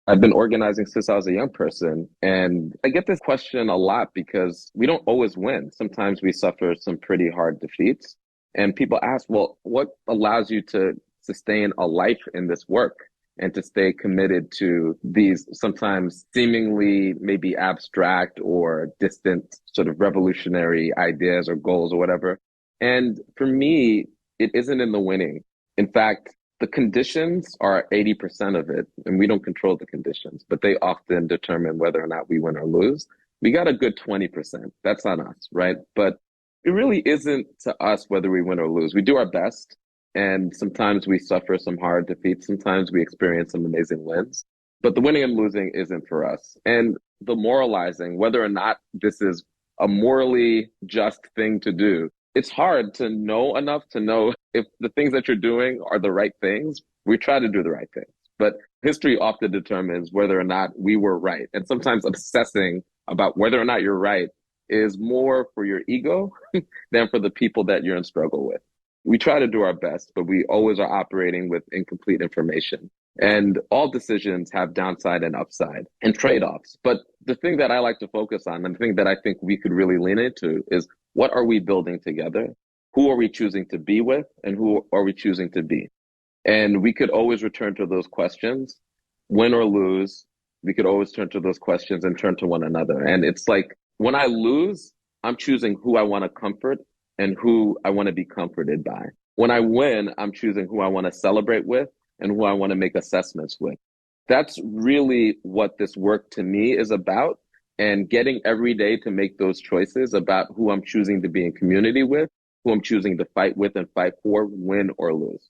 I've been organizing since I was a young person, and I get this question a lot because we don't always win. Sometimes we suffer some pretty hard defeats, and people ask, well, what allows you to sustain a life in this work and to stay committed to these sometimes seemingly maybe abstract or distant sort of revolutionary ideas or goals or whatever? And for me, it isn't in the winning. In fact, the conditions are 80% of it, and we don't control the conditions, but they often determine whether or not we win or lose. We got a good 20%. That's on us, right? But it really isn't to us whether we win or lose. We do our best, and sometimes we suffer some hard defeats. Sometimes we experience some amazing wins, but the winning and losing isn't for us. And the moralizing, whether or not this is a morally just thing to do, it's hard to know enough to know if the things that you're doing are the right things. We try to do the right things, but history often determines whether or not we were right. And sometimes obsessing about whether or not you're right is more for your ego than for the people that you're in struggle with. We try to do our best, but we always are operating with incomplete information. And all decisions have downside and upside and trade-offs. But the thing that I like to focus on, and the thing that I think we could really lean into is, what are we building together? Who are we choosing to be with? And who are we choosing to be? And we could always return to those questions, win or lose. We could always turn to those questions and turn to one another. And it's like when I lose, I'm choosing who I want to comfort and who I want to be comforted by. When I win, I'm choosing who I want to celebrate with and who I want to make assessments with. That's really what this work to me is about. And getting every day to make those choices about who I'm choosing to be in community with, who I'm choosing to fight with and fight for, win or lose.